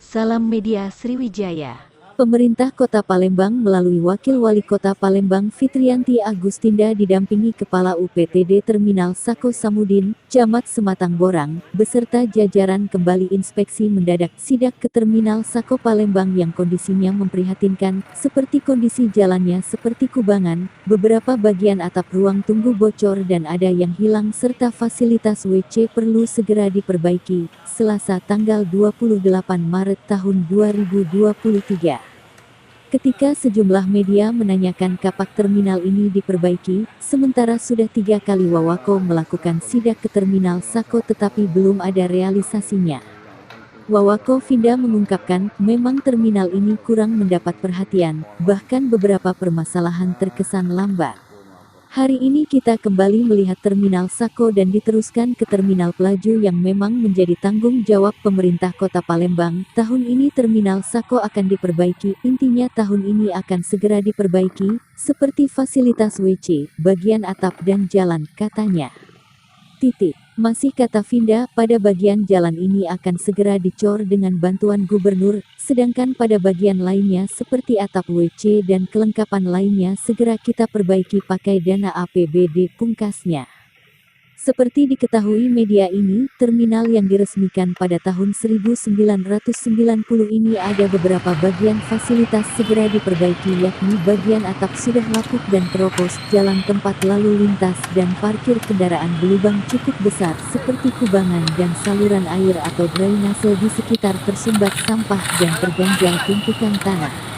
Salam Media Sriwijaya. Pemerintah Kota Palembang melalui Wakil Wali Kota Palembang Fitriyanti Agustinda didampingi Kepala UPTD Terminal Sako Samudin, Camat Sematang Borang, beserta jajaran kembali inspeksi mendadak sidak ke Terminal Sako Palembang yang kondisinya memprihatinkan, seperti kondisi jalannya seperti kubangan, beberapa bagian atap ruang tunggu bocor dan ada yang hilang serta fasilitas WC perlu segera diperbaiki. Selasa tanggal 28 Maret tahun 2023. Ketika sejumlah media menanyakan kapan terminal ini diperbaiki, sementara sudah 3 kali Wawako melakukan sidak ke Terminal Sako tetapi belum ada realisasinya. Wawako Finda mengungkapkan, memang terminal ini kurang mendapat perhatian, bahkan beberapa permasalahan terkesan lambat. Hari ini kita kembali melihat Terminal Sako dan diteruskan ke Terminal Pelaju yang memang menjadi tanggung jawab pemerintah Kota Palembang. Tahun ini Terminal Sako akan diperbaiki, intinya tahun ini akan segera diperbaiki, seperti fasilitas WC, bagian atap dan jalan, katanya. Masih kata Finda, pada bagian jalan ini akan segera dicor dengan bantuan gubernur, sedangkan pada bagian lainnya seperti atap WC dan kelengkapan lainnya segera kita perbaiki pakai dana APBD, pungkasnya. Seperti diketahui media ini, terminal yang diresmikan pada tahun 1990 ini ada beberapa bagian fasilitas segera diperbaiki yakni bagian atap sudah lapuk dan keropos, jalan tempat lalu lintas dan parkir kendaraan berlubang cukup besar seperti kubangan dan saluran air atau drainase di sekitar tersumbat sampah dan terganjal tumpukan tanah.